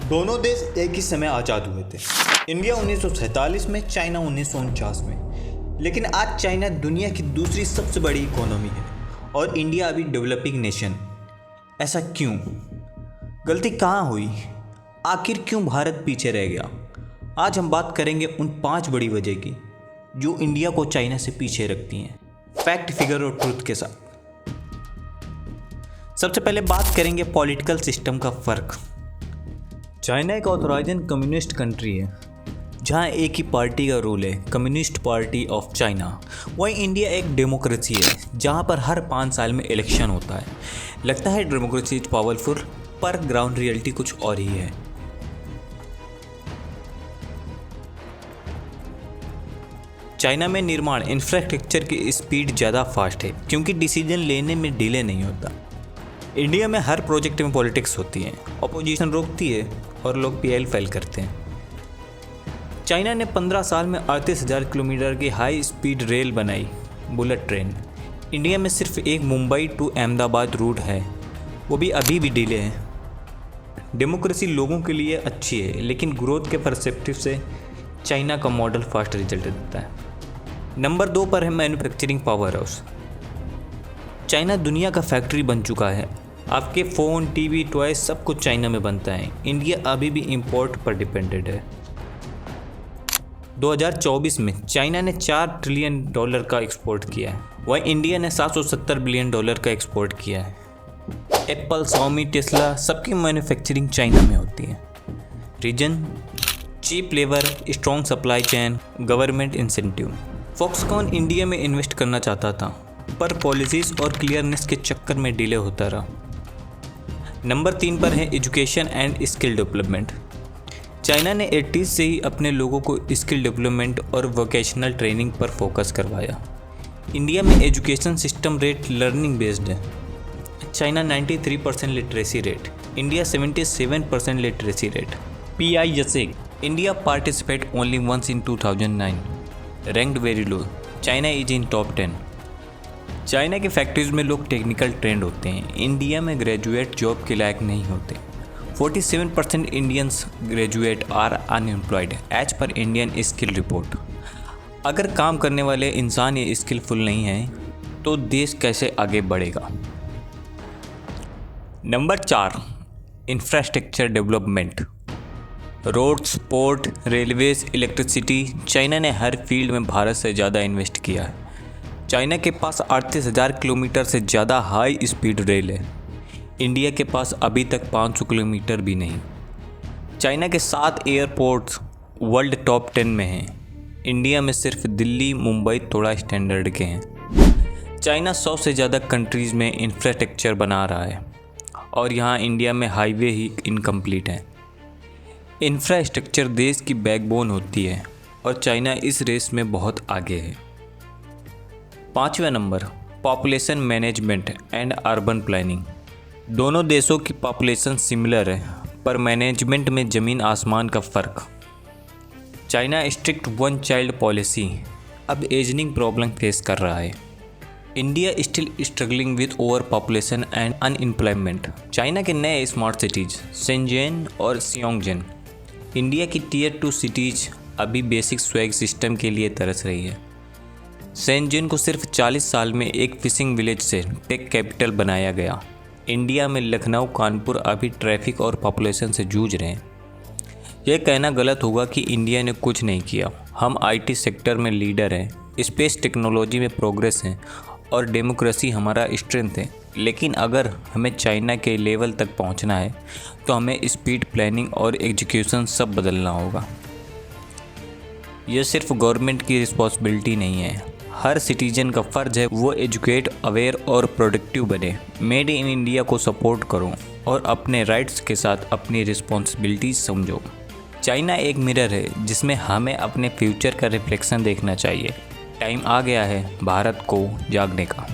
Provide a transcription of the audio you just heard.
दोनों देश एक ही समय आज़ाद हुए थे। इंडिया 1947 में, चाइना 1949 में। लेकिन आज चाइना दुनिया की दूसरी सबसे बड़ी इकोनॉमी है और इंडिया अभी डेवलपिंग नेशन। ऐसा क्यों? गलती कहाँ हुई? आखिर क्यों भारत पीछे रह गया? आज हम बात करेंगे उन 5 बड़ी वजह की जो इंडिया को चाइना से पीछे रखती हैं, फैक्ट, फिगर और ट्रुथ के साथ। सबसे पहले बात करेंगे पॉलिटिकल सिस्टम का फ़र्क। चाइना एक ऑथराइजन कम्युनिस्ट कंट्री है जहाँ एक ही पार्टी का रूल है, कम्युनिस्ट पार्टी ऑफ चाइना। वहीं इंडिया एक डेमोक्रेसी है जहाँ पर हर 5 साल में इलेक्शन होता है। लगता है डेमोक्रेसी इज पावरफुल, पर ग्राउंड रियलिटी कुछ और ही है। चाइना में निर्माण इंफ्रास्ट्रक्चर की स्पीड ज़्यादा फास्ट है क्योंकि डिसीजन लेने में डिले नहीं होता। इंडिया में हर प्रोजेक्ट में पॉलिटिक्स होती है, अपोजिशन रोकती है और लोग पीएल फाइल करते हैं। चाइना ने 15 साल में 38,000 किलोमीटर की हाई स्पीड रेल बनाई, बुलेट ट्रेन। इंडिया में सिर्फ एक मुंबई टू अहमदाबाद रूट है, वो भी अभी भी डिले है। डेमोक्रेसी लोगों के लिए अच्छी है, लेकिन ग्रोथ के परस्पेक्टिव से चाइना का मॉडल फास्ट रिजल्ट देता है। नंबर 2 पर है मैन्युफैक्चरिंग पावर हाउस। चाइना दुनिया का फैक्ट्री बन चुका है। आपके फ़ोन, टीवी, टॉय सब कुछ चाइना में बनता है। इंडिया अभी भी इंपोर्ट पर डिपेंडेंट है। 2024 में चाइना ने $4 ट्रिलियन का एक्सपोर्ट किया है, वहीं इंडिया ने $770 बिलियन का एक्सपोर्ट किया है। एप्पल, Xiaomi, टेस्ला सबकी मैन्युफैक्चरिंग चाइना में होती है। Reason, cheap labour, strong supply chain, government incentive. Foxconn India में इन्वेस्ट करना चाहता था, पर पॉलिसीज़ और क्लियरनेस के चक्कर में डिले होता रहा। नंबर 3 पर है education and skill development. China ने 80s से ही अपने लोगों को स्किल डेवलपमेंट और वोकेशनल ट्रेनिंग पर फोकस करवाया। इंडिया में education system rote learning based है। China 93% literacy rate, India 77% literacy rate. PISA, India participate only once in 2009, ranked very low. China is in top 10। China की factories में लोग technical trend होते हैं, India में graduate job के लायक नहीं होते। 47% Indians graduate are unemployed as per Indian skill report. अगर काम करने वाले इंसान ये स्किलफुल नहीं हैं तो देश कैसे आगे बढ़ेगा? Number 4, infrastructure development. Roads, port, railways, electricity. China ने हर फील्ड में भारत से ज़्यादा इन्वेस्ट किया है। चाइना के पास 38,000 किलोमीटर से ज़्यादा हाई स्पीड रेल है। इंडिया के पास अभी तक 500 किलोमीटर भी नहीं। चाइना के 7 एयरपोर्ट्स वर्ल्ड टॉप 10 में हैं। इंडिया में सिर्फ दिल्ली, मुंबई थोड़ा स्टैंडर्ड के हैं। चाइना 100 से ज़्यादा कंट्रीज़ में इंफ्रास्ट्रक्चर बना रहा है और यहाँ इंडिया में हाईवे ही इनकम्प्लीट है। इंफ्रास्ट्रक्चर देश की बैकबोन होती है और चाइना इस रेस में बहुत आगे है। 5वां number, population management and urban planning. दोनों देशों की पॉपुलेशन सिमिलर है, पर मैनेजमेंट में ज़मीन आसमान का फ़र्क। चाइना स्ट्रिक्ट 1 चाइल्ड पॉलिसी अब एजिंग प्रॉब्लम फेस कर रहा है। India still struggling with over population and unemployment. China के नए स्मार्ट सिटीज़ शेंजन और सियोंगजेन। इंडिया की Tier 2 सिटीज़ अभी बेसिक स्वैग सिस्टम के लिए तरस रही है। शेंजन को सिर्फ 40 साल में एक फिशिंग विलेज से टेक कैपिटल बनाया गया। इंडिया में लखनऊ, कानपुर अभी ट्रैफिक और पॉपुलेशन से जूझ रहे हैं। यह कहना गलत होगा कि इंडिया ने कुछ नहीं किया। हम IT सेक्टर में लीडर हैं, स्पेस टेक्नोलॉजी में प्रोग्रेस हैं और डेमोक्रेसी हमारा स्ट्रेंथ है। लेकिन अगर हमें चाइना के लेवल तक पहुंचना है तो हमें स्पीड, प्लानिंग और एग्जीक्यूशन सब बदलना होगा। यह सिर्फ गवर्नमेंट की रिस्पॉन्सिबिलिटी नहीं है, हर सिटीजन का फ़र्ज है वो एजुकेट, अवेयर और प्रोडक्टिव बने। मेड इन इंडिया को सपोर्ट करो और अपने राइट्स के साथ अपनी रिस्पॉन्सिबिलिटीज समझो। चाइना एक मिरर है जिसमें हमें अपने फ्यूचर का रिफ्लेक्शन देखना चाहिए। टाइम आ गया है भारत को जागने का।